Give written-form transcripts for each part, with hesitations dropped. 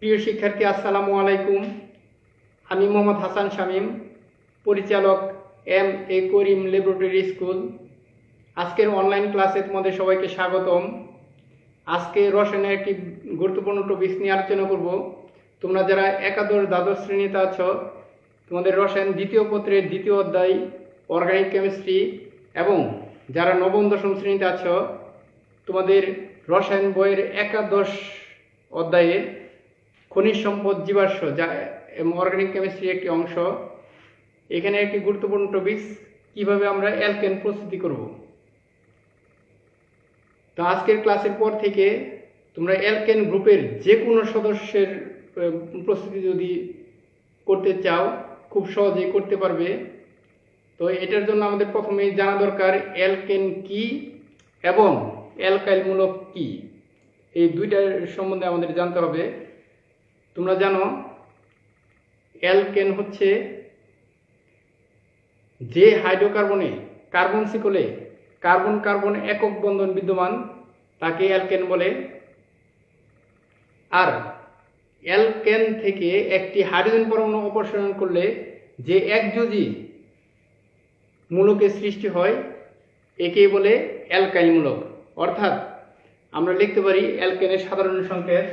প্রিয় শিক্ষার্থী, আসসালামু আলাইকুম। আমি মোহাম্মদ হাসান শামীম, পরিচালক এম.এ. করিম ল্যাবরেটরি স্কুল। আজকের অনলাইন ক্লাসে তোমাদের সবাইকে স্বাগতম। আজকে রসায়নের একটি গুরুত্বপূর্ণ টপিক নিয়ে আলোচনা করব। তোমরা যারা একাদশ দ্বাদশ শ্রেণীতে আছো, তোমাদের রসায়ন দ্বিতীয় পত্রের দ্বিতীয় অধ্যায় অর্গানিক কেমিস্ট্রি, এবং যারা নবম দশম শ্রেণীতে আছো, তোমাদের রসায়ন বইয়ের একাদশ অধ্যায়ের খনিজ সম্পদ জীবাশ্ম, যা অর্গানিক কেমিস্ট্রির একটি অংশ। এখানে একটি গুরুত্বপূর্ণ টপিক, কিভাবে আমরা অ্যালকেন প্রস্তুতি করব। তো আজকের ক্লাসের পর থেকে তোমরা অ্যালকেন গ্রুপের যে কোনো সদস্যের প্রস্তুতি যদি করতে চাও, খুব সহজেই করতে পারবে। তো এটার জন্য আমাদের প্রথমেই জানা দরকার অ্যালকেন কি এবং অ্যালকাইল মূলক কি, এই দুইটার সম্বন্ধে আমাদের জানতে হবে। তোমরা জানো অ্যালকেন হচ্ছে যে হাইড্রোকার্বনে কার্বন শিকলে কার্বন কার্বন একক বন্ধন বিদ্যমান, তাকে অ্যালকেন বলে। আর অ্যালকেন থেকে একটি হাইড্রোজেন পরমাণু অপসারণ করলে যে একযোজী মূলকের সৃষ্টি হয়, একেই বলে অ্যালকাইল মূলক। অর্থাৎ আমরা লিখতে পারি অ্যালকেনের সাধারণ সংকেত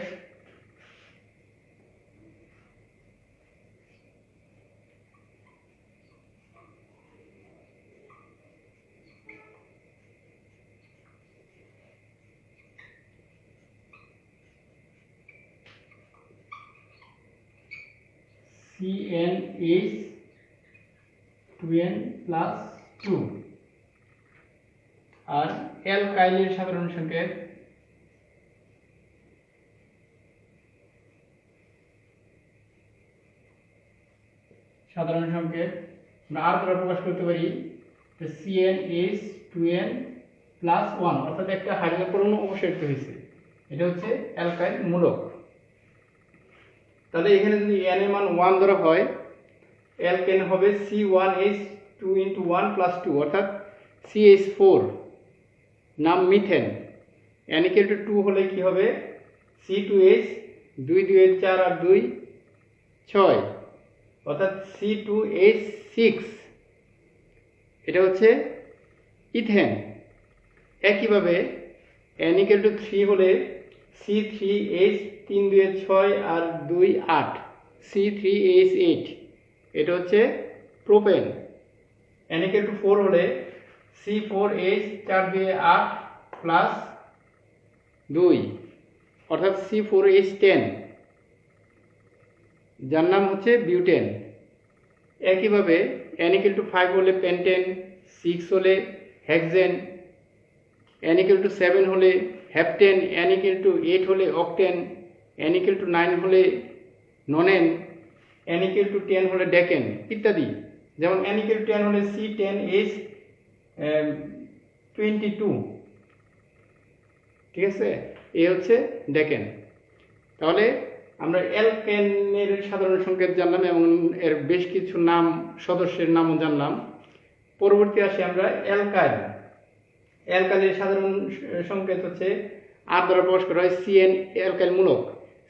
CnH2n+2, আর অ্যালকাইলের সাধারণ সংকেত আমরা আর দ্বারা প্রকাশ করতে পারি CnH2n+1, অর্থাৎ একটা হাইড্রোজেন পরমাণু অপসারিত হয়েছে, এটা হচ্ছে অ্যালকাইল মূলক। তাহলে এখানে যদি n এর মান 1 ধরা হয়, অ্যালকেন হবে C1H2 × 1+2, অর্থাৎ CH4, নাম মিথেন। n = 2 হলে কি হবে? C2H, 2 2 4 আর 2 6, অর্থাৎ C2H6, এটা হচ্ছে ইথেন। একইভাবে n = 3 হলে C3H, 3 2 6 আর 2 8, C3H8, এটা হচ্ছে প্রোপেন। n = 4 হলে C4H, 4 2 8 প্লাস 2, অর্থাৎ C4H10, যার নাম হচ্ছে বিউটেন। একইভাবে n = 5 হলে পেন্টেন, 6 হলে হেক্সেন, n = 7 হলে হেপটেন, n = 8 হলে অক্টেন, n = 9 হলে ননেন, n = 10 হলে ডেকেন ইত্যাদি। যেমন n = 10 হলে C10H22, ঠিক আছে, এই হচ্ছে ডেকেন। তাহলে আমরা অ্যালকেনের সাধারণ সংকেত জানলাম এবং এর বেশ কিছু নাম, সদস্যের নামও জানলাম। পরবর্তী আসি আমরা অ্যালকাইল। অ্যালকাইলের সাধারণ সংকেত হচ্ছে আর দ্বারা প্রকাশ করা হয় Cn, অ্যালকাইল মূলক।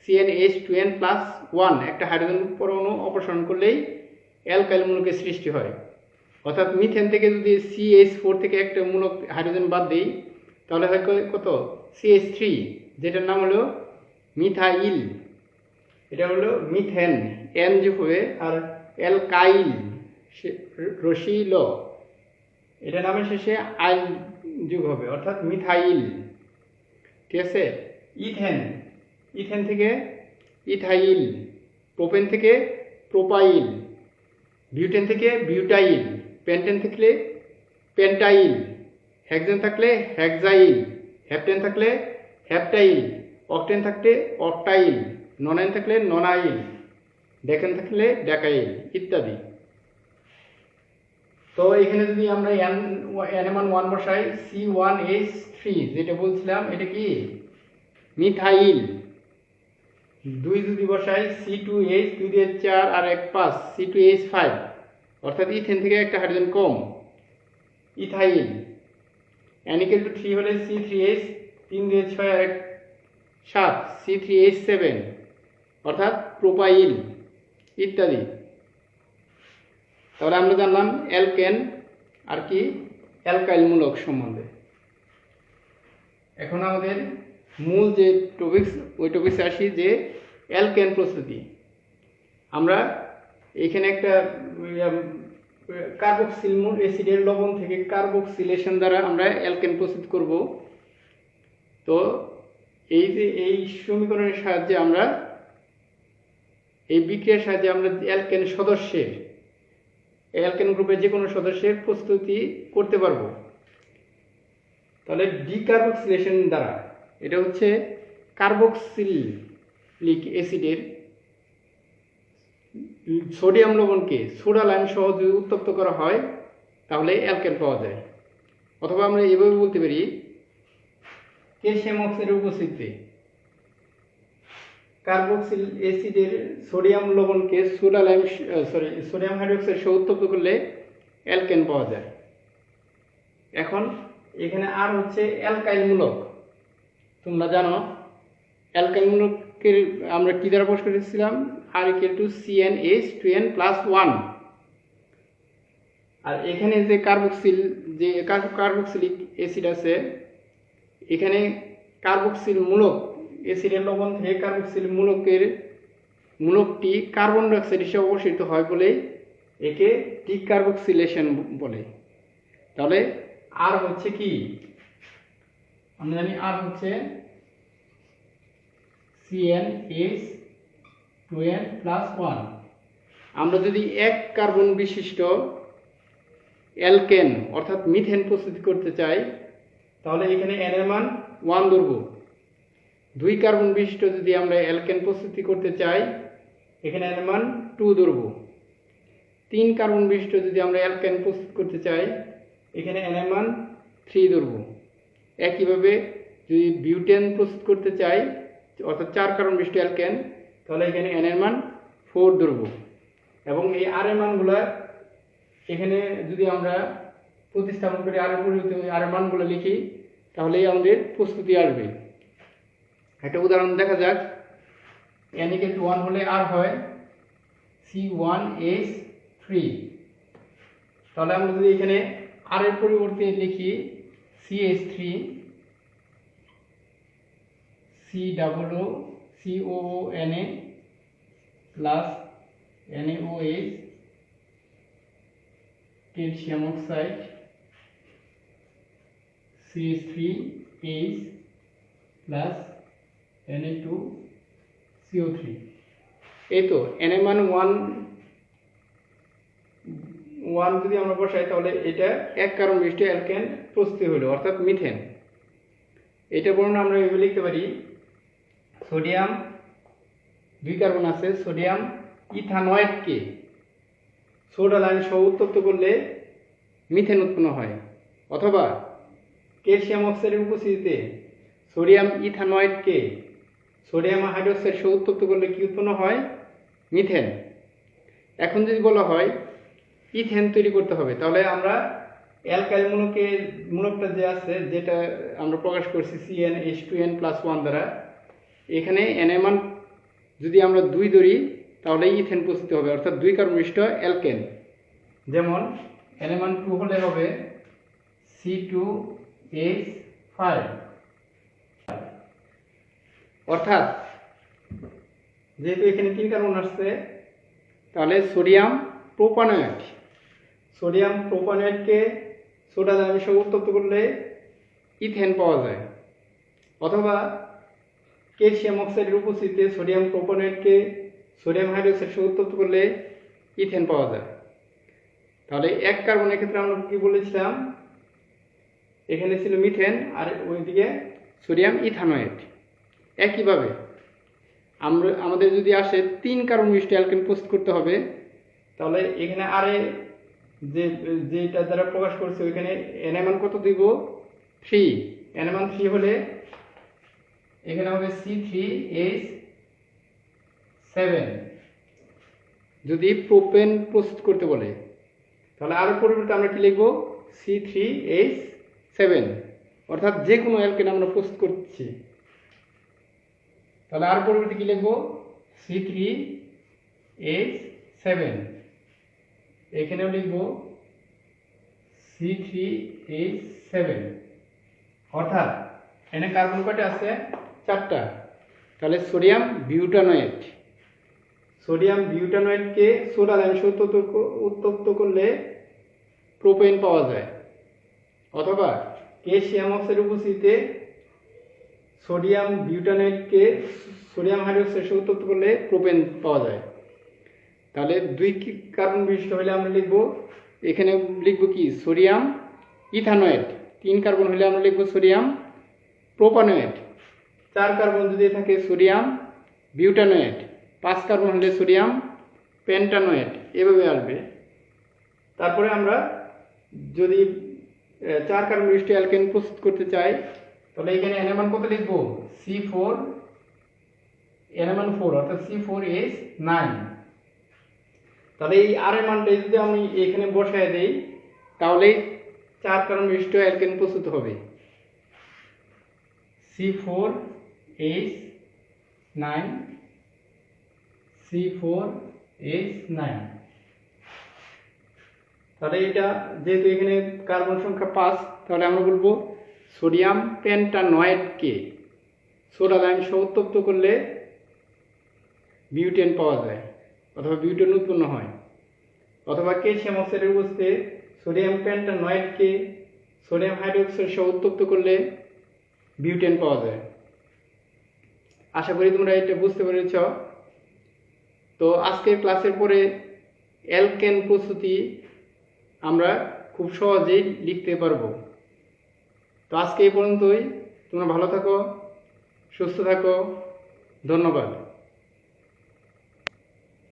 CnH2n+1, একটা হাইড্রোজেন পরমাণু অপসারণ করলেই অ্যালকাইল মূলকের সৃষ্টি হয়। অর্থাৎ মিথেন থেকে যদি CH4 থেকে একটা মূলক হাইড্রোজেন বাদ দিই, তাহলে হয় কত? CH3, যেটার নাম হলো মিথাইল। এটা হলো মিথেন, N যোগ হবে, আর অ্যালকাইল রসিল, এটা নামের শেষে আইল যোগ হবে, অর্থাৎ মিথাইল, ঠিক আছে। ইথেন, ইথেন থেকে ইথাইল, প্রোপেন থেকে প্রোপাইল, বিউটেন থেকে বিউটাইল, পেন্টেন থাকলে পেন্টাইল, হেক্সেন থাকলে হেক্সাইল, হেপটেন থাকলে হেপটাইল, অক্টেন থাকলে অক্টাইল, ননাইন থাকলে ননাইল, ডেকেন থাকলে ডেকাইল ইত্যাদি। তো এখানে যদি আমরা n এর মান 1 বসাই, C1H3, যেটা বলছিলাম, এটা কি? মিথাইল। 2 যদি বসাই, C2H, 2 2 4 আর 1 5, C2H5, অর্থাৎ ইথেন থেকে একটা হাইড্রোজেন কম, ইথাইল। n = 3 হলে C3H, 3 2 6 আর 1 7, C3H7, অর্থাৎ প্রোপাইল ইত্যাদি। তাহলে আমরা জানলাম অ্যালকেন আর কি অ্যালকাইল মূলক সম্বন্ধে। এখন আমাদের মূল যে টপিকস ওই টপিকসে আসি, যে অ্যালকেন প্রস্তুতি। আমরা এখানে একটা কার্বক্সিল অ্যাসিডের লবণ থেকে কার্বক্সিলেশন দ্বারা আমরা অ্যালকেন প্রস্তুত করব। তো এই যে এই সমীকরণের সাহায্যে আমরা এই বিক্রিয়ার সাহায্যে আমরা অ্যালকেন সদস্যের অ্যালকেন গ্রুপের যে কোনো সদস্যের প্রস্তুতি করতে পারবো। তাহলে ডিকার্বক্সিলেশন দ্বারা, এটা হচ্ছে কার্বক্সিলিক অ্যাসিডের সোডিয়াম লবণকে সোডা লাইম সহ যদি উত্তপ্ত করা হয় তাহলে অ্যালকেন পাওয়া যায়। অথবা আমরা এভাবে বলতে পারি, ক্যালসিয়াম অক্সাইডের উপস্থিতিতে কার্বক্সিল অ্যাসিডের সোডিয়াম লবণকে সোডিয়াম হাইড্রোক্সাইড সহ উত্তপ্ত করলে অ্যালকেন পাওয়া যায়। এখন এখানে আর হচ্ছে অ্যালকাইল মূলক। তোমরা জানো অ্যালকাইল মূলকের আমরা কি দ্বারা প্রকাশ করেছিলাম, আর ইকুয়াল টু CnH2n+1। আর এখানে যে কার্বক্সিলিক অ্যাসিড আছে, এখানে কার্বক্সিল মূলক অ্যাসিডের লবণ থেকে কার্বক্সিল মূলকটি কার্বন ডাই অক্সাইড হিসেবে অবশিষ্ট হয় বলে একে ডিকার্বক্সিলেশন বলে। তাহলে আর হচ্ছে কি, আমরা জানি আর হচ্ছে CnH2n+1। আমরা যদি এক কার্বন বিশিষ্ট অ্যালকেন অর্থাৎ মিথেন প্রস্তুত করতে চাই তাহলে এখানে n এর মান 1 ধরব। 2 কার্বন বিশিষ্ট যদি আমরা অ্যালকেন প্রস্তুতি করতে চাই এখানে n এর মান 2 ধরব। 3 কার্বন বিশিষ্ট যদি আমরা অ্যালকেন প্রস্তুত করতে চাই এখানে n এর মান 3 ধরব। একইভাবে যদি বিউটেন প্রস্তুত করতে চাই অর্থাৎ 4 কার্বন বিশিষ্ট অ্যালকেন তাহলে এখানে n এর মান 4 ধরব। এবং এই r এর মানগুলো এখানে যদি আমরা প্রতিস্থাপন করে r এর পরিবর্তে r এর মানগুলো লিখি তাহলেই আমাদের প্রস্তুতি আসবে। একটা উদাহরণ দেখা যাক। n = 1 হলে r হয় C1H3। তাহলে আমরা যদি এখানে r এর পরিবর্তে লিখি CH3 COONA plus NaOH calcium oxide CH3H plus Na2CO3। এই তো n এর মান 1 যদি আমরা বসাই তাহলে এটা এক কার্বন বিশিষ্ট অ্যালকেন প্রস্তুত হলো অর্থাৎ মিথেন। এটা বর্ণনা আমরা এভাবে লিখতে পারি, সোডিয়াম 2 কার্বন আছে, সোডিয়াম ইথানয়েডকে সোডা লাইম সহ উত্তপ্ত করলে মিথেন উৎপন্ন হয়। অথবা ক্যালসিয়াম অক্সাইডের উপস্থিতিতে সোডিয়াম ইথানয়েডকে সোডিয়াম হাইড্রোক্সাইড সহ উত্তপ্ত করলে কি উৎপন্ন হয়, মিথেন। এখন যদি বলা হয় ইথেন তৈরি করতে হবে তাহলে আমরা অ্যালকাইল মূলকটা যে আছে যেটা আমরা প্রকাশ করছি CnH2n+1 দ্বারা, এখানে n এর মান যদি আমরা 2 ধরি তাহলে ইথেন প্রস্তুত হবে অর্থাৎ 2 কার্বন বিশিষ্ট অ্যালকেন। যেমন n এর মান 2 হলে হবে C2H5। অর্থাৎ যেহেতু এখানে 3 কার্বন আসছে তাহলে সোডিয়াম প্রোপানয়েডকে সোডা লাইম সহ উত্তপ্ত করলে ইথেন পাওয়া যায়। অথবা ক্যালসিয়াম অক্সাইডের উপস্থিতিতে সোডিয়াম প্রোপানয়েডকে সোডিয়াম হাইড্রোক্সাইড সহ উত্তপ্ত করলে ইথেন পাওয়া যায়। তাহলে এক কার্বনের ক্ষেত্রে আমরা কি বলেছিলাম, এখানে ছিল মিথেন আর ওইদিকে সোডিয়াম ইথানয়েড। একইভাবে আমাদের যদি আসে 3 কার্বন বিশিষ্ট অ্যালকেন প্রস্তুত করতে হবে তাহলে এখানে আরে যেটা দ্বারা প্রকাশ করছে ওইখানে n এর মান কত দিব, 3। n এর মান 3 হলে এখানে হবে C3H7। যদি প্রোপেন প্রস্তুত করতে বলে তাহলে আরো পরিবর্তে আমরা কি লিখব, C3H7। অর্থাৎ যে কোনো অ্যালকেন আমরা প্রস্তুত করছি তাহলে আর পরিবর্তে কি লিখব, C3H7, এখানেও লিখব C3H7। অর্থাৎ এখানে কার্বন কয়টা আছে? 4টা। তাহলে সোডিয়াম বিউটানয়েডকে সোডা লাইন উত্তপ্ত করলে প্রোপেন পাওয়া যায়, অথবা ক্যালসিয়াম অক্সাইড উপস্থিতিতে সোডিয়াম বিউটানয়েডকে সোডিয়াম হাইড্রোক্সাইড সহ উত্তপ্ত করলে প্রোপেন পাওয়া যায়। তাহলে 2 কার্বন বিশিষ্ট হলে আমরা লিখব, এখানে লিখব কি? সোডিয়াম ইথানয়েড। 3 কার্বন হলে আমরা লিখব সোডিয়াম প্রোপানয়েড। 4 কার্বন যদি থাকে সোডিয়াম বিউটানয়েড। 5 কার্বন হলে সোডিয়াম পেন্টানয়েড, এভাবে আসবে। তারপরে আমরা যদি 4 কার্বন বিশিষ্ট অ্যালকেন প্রস্তুত করতে চাই, তাহলে এখানে এন এর মান কত লিখব? C4, এন এর মান 4, অর্থাৎ C4H9। তাহলে এই আর এর মানটা যদি আমি এখানে বসায় দেই, তাহলে 4 কার্বন বিশিষ্ট অ্যালকেন প্রস্তুত হবে। C4H9। তাহলে এটা যেহেতু এখানে কার্বন সংখ্যা 5, তাহলে আমরা বলবো সোডিয়াম পেন্টানয়েডকে সোডা লাইন সহ উত্তপ্ত করলে বিউটেন পাওয়া যায়, অথবা বিউটেন উৎপন্ন হয়। অথবা ক্যালসিয়াম অক্সাইডের উপস্থিতিতে সোডিয়াম পেন্টানয়েডকে সোডিয়াম হাইড্রোক্সাইড সহ উত্তপ্ত করলে বিউটেন পাওয়া যায়। আশা করি তোমরা এটা বুঝতে পেরেছ। তো আজকের ক্লাসের পরে অ্যালকেন প্রস্তুতি আমরা খুব সহজেই লিখতে পারবো। তো আজকে এই পর্যন্তই। তোমরা ভালো থাকো, সুস্থ থাকো। ধন্যবাদ।